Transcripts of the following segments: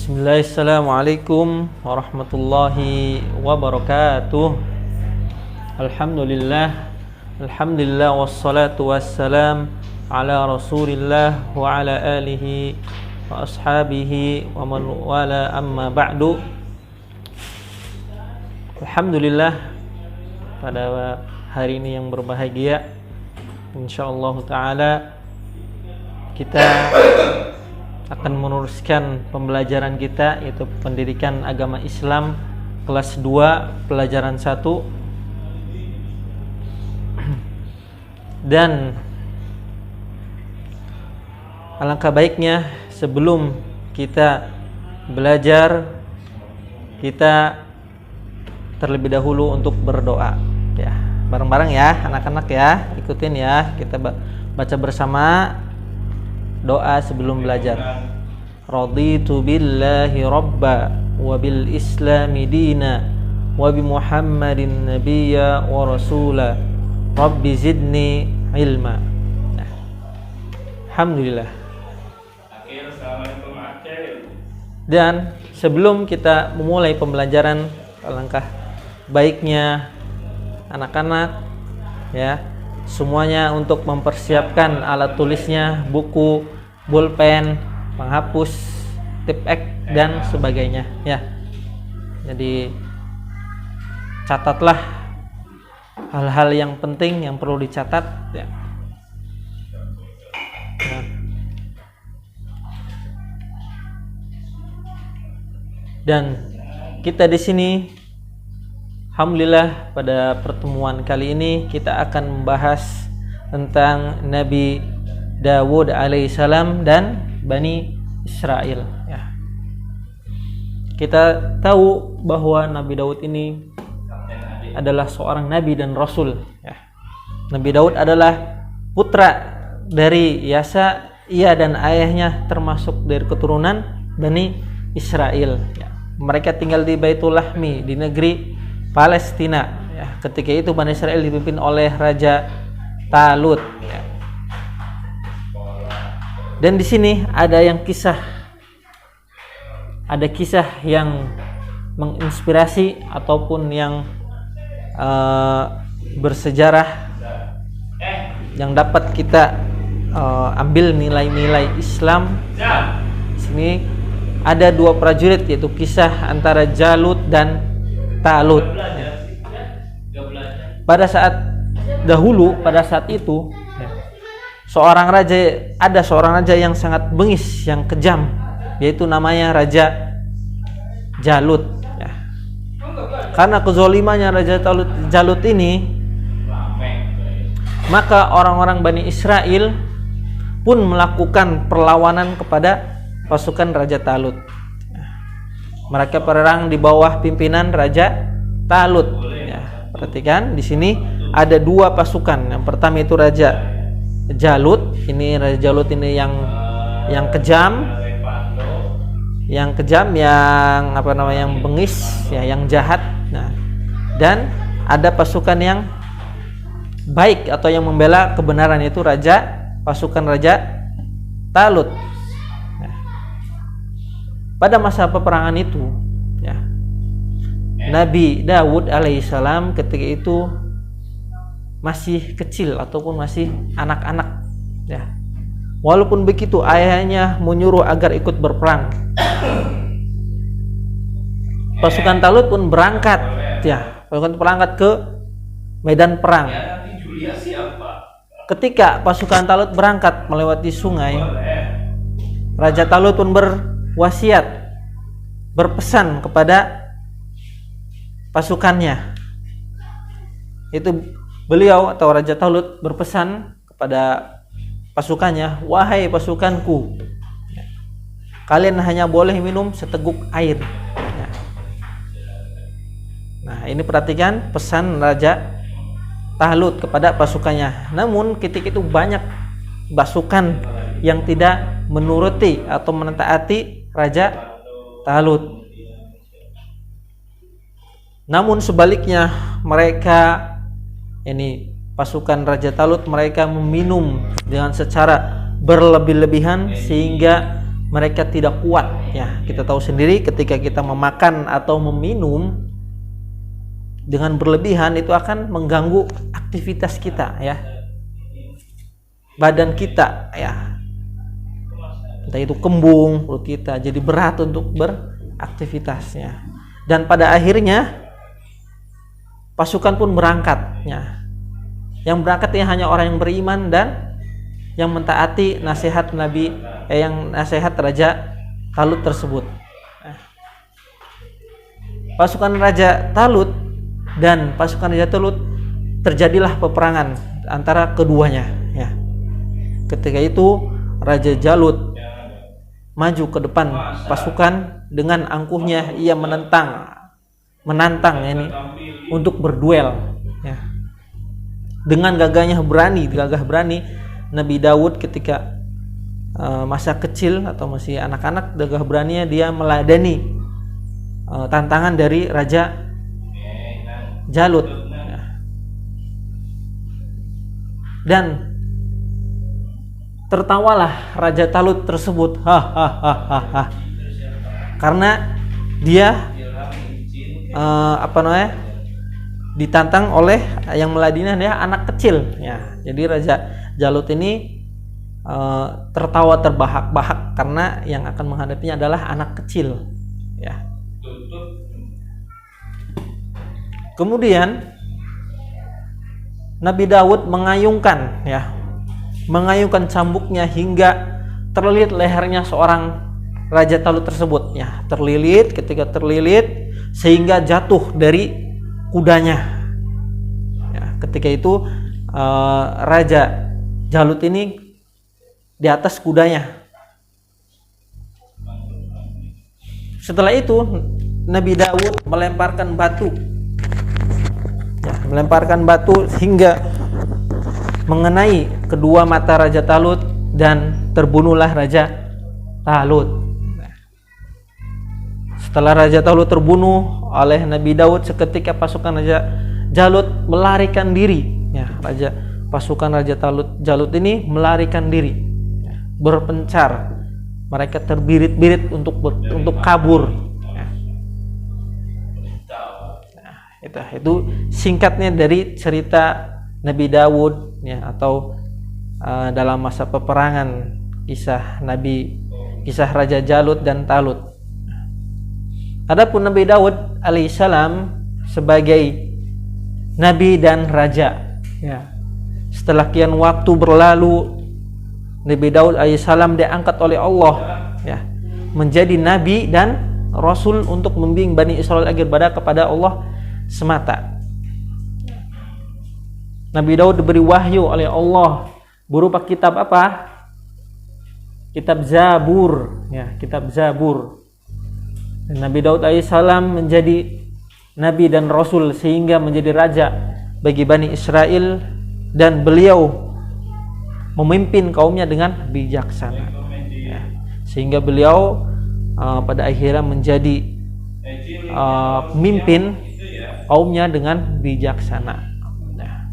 Bismillah, assalamualaikum warahmatullahi wabarakatuh. Alhamdulillah wassalatu wassalam ala rasulillah wa ala alihi wa ashabihi wa man wala, amma ba'du. Alhamdulillah, pada hari ini yang berbahagia, insyaallah ta'ala kita akan meneruskan pembelajaran kita, yaitu pendidikan agama Islam kelas 2 pelajaran 1. Dan alangkah baiknya sebelum kita belajar, kita terlebih dahulu untuk berdoa ya. Bareng-bareng ya anak-anak ya, ikutin ya, kita baca bersama doa sebelum belajar. Raditu billahi rabba wa bil islami dina wa bi muhammadin nabiyya wa rasula rabbi zidni ilma. Nah, alhamdulillah. Dan sebelum kita memulai pembelajaran, alangkah baiknya anak-anak ya semuanya untuk mempersiapkan alat tulisnya, buku, pulpen, penghapus, tip X dan sebagainya ya. Jadi catatlah hal-hal yang penting yang perlu dicatat ya. Nah. Dan kita di sini alhamdulillah pada pertemuan kali ini kita akan membahas tentang Nabi Dawud alaihissalam dan Bani Israel ya. Kita tahu bahwa Nabi Dawud ini adalah seorang nabi dan rasul ya. Nabi Dawud adalah putra dari Yasa, ia dan ayahnya termasuk dari keturunan Bani Israel ya. Mereka tinggal di Baitul Lahmi, di negeri Palestina ya. Ketika itu Bani Israel dipimpin oleh Raja Talut ya. Dan di sini ada kisah yang menginspirasi ataupun yang bersejarah yang dapat kita ambil nilai-nilai Islam. Di sini ada dua prajurit, yaitu kisah antara Jalut dan Talut. Pada saat itu ada seorang raja yang sangat bengis, yang kejam, yaitu namanya Raja Jalut ya. Karena kezalimannya Raja Jalut ini, maka orang-orang Bani Israel pun melakukan perlawanan kepada pasukan Raja Talut. Mereka perang di bawah pimpinan Raja Talut ya. Perhatikan di sini ada dua pasukan. Yang pertama itu Raja Jalut. Ini Raja Jalut ini yang kejam, yang bengis ya, yang jahat. Nah, dan ada pasukan yang baik atau yang membela kebenaran, yaitu pasukan Raja Talut. Pada masa peperangan itu ya, Nabi Dawud alaihissalam ketika itu masih kecil ataupun masih anak-anak ya. Walaupun begitu ayahnya menyuruh agar ikut berperang. Pasukan Talut pun berangkat ya, ke medan perang. Ketika pasukan Talut berangkat melewati sungai, Raja Talut pun berwasiat, berpesan kepada pasukannya. Itu beliau atau Raja Talut berpesan kepada pasukannya, wahai pasukanku, kalian hanya boleh minum seteguk air. Nah, ini perhatikan pesan Raja Talut kepada pasukannya. Namun ketika itu banyak pasukan yang tidak menuruti atau mentaati Raja Talut. Namun sebaliknya, pasukan Raja Talut mereka meminum dengan secara berlebih-lebihan sehingga mereka tidak kuat ya. Kita tahu sendiri ketika kita memakan atau meminum dengan berlebihan itu akan mengganggu aktivitas kita ya, badan kita ya, entah itu kembung perut kita jadi berat untuk beraktivitasnya, dan pada akhirnya pasukan pun berangkat ya. Yang berangkat ya hanya orang yang beriman dan yang mentaati nasihat nasihat Raja Talut tersebut. Pasukan Raja Talut dan pasukan Raja Talut terjadilah peperangan antara keduanya ya. Ketika itu Raja Jalut maju ke depan pasukan dengan angkuhnya, ia menantang ini untuk berduel ya. Dengan gagah berani Nabi Daud ketika masa kecil atau masih anak-anak, gagah beraninya dia meladeni tantangan dari Raja Jalut ya. Dan tertawalah Raja Talut tersebut karena dia ditantang oleh yang meladeni dia anak kecil ya. Jadi Raja Jalut ini tertawa terbahak-bahak karena yang akan menghadapinya adalah anak kecil ya. Kemudian Nabi Daud mengayungkan cambuknya hingga terlilit lehernya seorang Raja Talut tersebut ya. Ketika terlilit sehingga jatuh dari kudanya ya. Ketika itu Raja Jalut ini di atas kudanya. Setelah itu Nabi Daud melemparkan batu hingga mengenai kedua mata Raja Talut dan terbunuhlah Raja Talut. Setelah Raja Talut terbunuh oleh Nabi Daud, seketika pasukan Raja Jalut melarikan diri ya. Pasukan Raja Jalut ini melarikan diri ya, berpencar. Mereka terbirit-birit untuk kabur ya. Nah, itu singkatnya dari cerita Nabi Daud ya, atau dalam masa peperangan kisah Raja Jalut dan Talut. Adapun Nabi Daud alaihissalam sebagai nabi dan raja ya. Setelah kian waktu berlalu, Nabi Daud alaihissalam diangkat oleh Allah ya, menjadi nabi dan rasul untuk membimbing Bani Israel agar beribadah kepada Allah semata. Nabi Daud diberi wahyu oleh Allah berupa kitab apa? Kitab Zabur ya, kitab Zabur. Nabi Daud alaihissalam menjadi nabi dan rasul sehingga menjadi raja bagi Bani Israel, dan beliau memimpin kaumnya dengan bijaksana ya. Sehingga beliau pada akhirnya menjadi pemimpin kaumnya dengan bijaksana ya.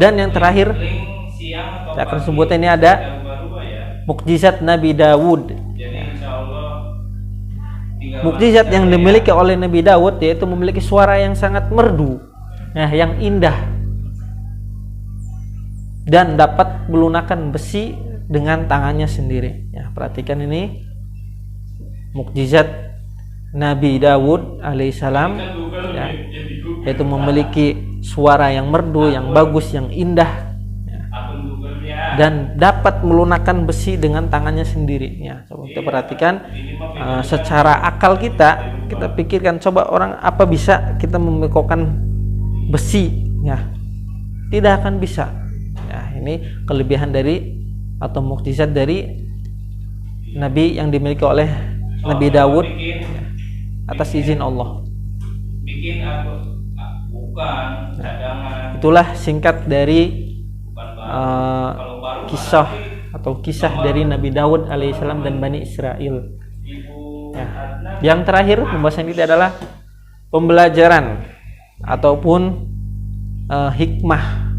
Dan yang terakhir saya akan sebutkan ini ada mukjizat Nabi Daud. Mukjizat yang dimiliki oleh Nabi Daud yaitu memiliki suara yang sangat merdu, nah, yang indah, dan dapat melunakkan besi dengan tangannya sendiri. Ya, perhatikan ini mukjizat Nabi Daud alaihissalam, ya, yaitu memiliki suara yang merdu, yang bagus, yang indah, ya, dan dapat melunakkan besi dengan tangannya sendiri. Ya, coba kita perhatikan. Secara akal kita pikirkan, coba orang apa bisa kita memikirkan besi ya, tidak akan bisa ya. Ini kelebihan dari atau mukjizat dari nabi yang dimiliki oleh Nabi Daud ya, atas izin Allah. Itulah singkat dari kisah dari Nabi Daud alaihissalam dan Bani Israel ya. Yang terakhir pembahasan kita adalah pembelajaran ataupun hikmah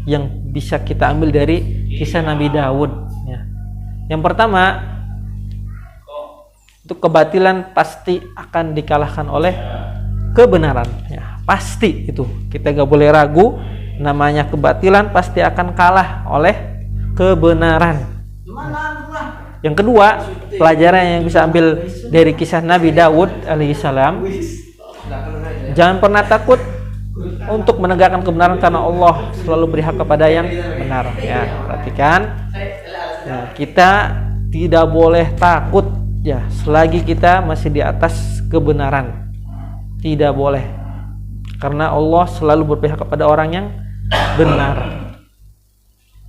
yang bisa kita ambil dari kisah Nabi Daud ya. Yang pertama, untuk kebatilan pasti akan dikalahkan oleh kebenaran. Ya, pasti itu. Kita gak boleh ragu. Namanya kebatilan pasti akan kalah oleh kebenaran. Yang kedua, pelajaran yang bisa ambil dari kisah Nabi Daud alaihissalam, jangan pernah takut untuk menegakkan kebenaran karena Allah selalu berhak kepada yang benar. Ya, perhatikan. Ya, kita tidak boleh takut ya selagi kita masih di atas kebenaran. Tidak boleh. Karena Allah selalu berpihak kepada orang yang benar.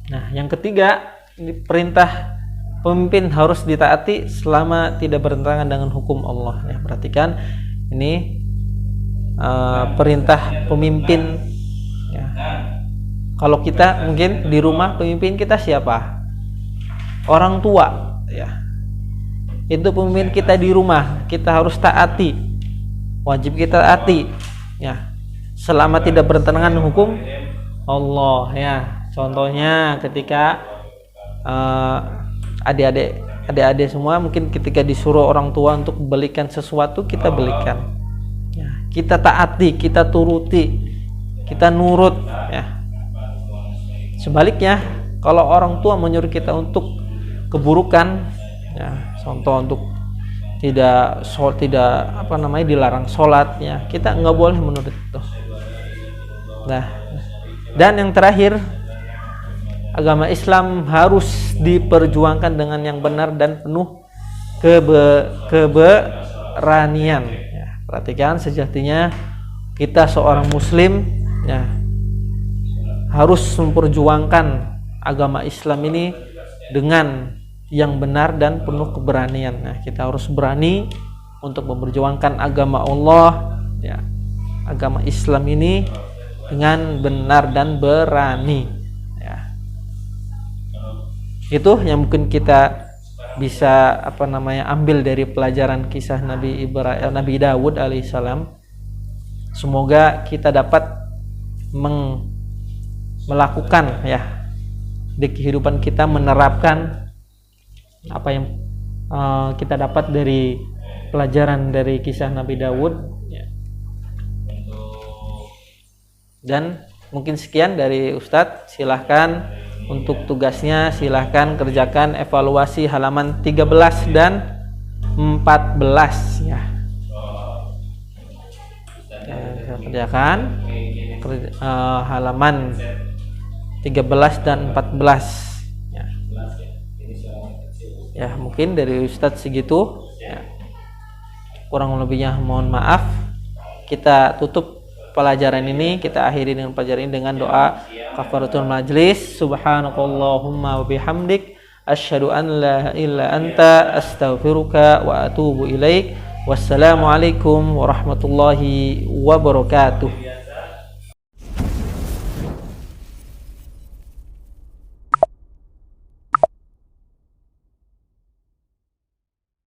Nah, yang ketiga, ini perintah pemimpin harus ditaati selama tidak bertentangan dengan hukum Allah. Ya, perhatikan ini perintah pemimpin. Ya. Kalau kita mungkin di rumah, pemimpin kita siapa? Orang tua. Ya. Itu pemimpin kita di rumah, kita harus taati. Wajib kita taati. Ya. Selama tidak bertentangan dengan hukum Allah. Ya. Contohnya ketika adik-adik semua mungkin ketika disuruh orang tua untuk belikan sesuatu, kita belikan. Ya, kita taati, kita turuti, kita nurut. Ya. Sebaliknya, kalau orang tua menyuruh kita untuk keburukan, ya, contoh untuk tidak dilarang sholat, ya, kita nggak boleh menurut itu. Nah, dan yang terakhir, agama Islam harus diperjuangkan dengan yang benar dan penuh keberanian. Ya, perhatikan, sejatinya kita seorang Muslim ya harus memperjuangkan agama Islam ini dengan yang benar dan penuh keberanian. Nah, kita harus berani untuk memperjuangkan agama Allah, ya, agama Islam ini dengan benar dan berani. Itu yang mungkin kita bisa ambil dari pelajaran kisah Nabi Daud alaihissalam. Semoga kita dapat melakukan ya di kehidupan kita, menerapkan apa yang kita dapat dari pelajaran dari kisah Nabi Daud ya. Dan mungkin sekian dari Ustadz. Silahkan untuk tugasnya, silahkan kerjakan evaluasi halaman 13 dan 14 ya. Saya kerjakan halaman 13 dan 14 ya. Ya, mungkin dari Ustadz segitu ya. Kurang lebihnya mohon maaf. Kita tutup pelajaran ini, kita akhiri dengan pelajaran ini dengan doa kafaratul majlis. Subhanakallahumma wa bihamdik asyhadu an la ilaha illa anta astaghfiruka wa atubu ilaik. Wassalamualaikum warahmatullahi wabarakatuh.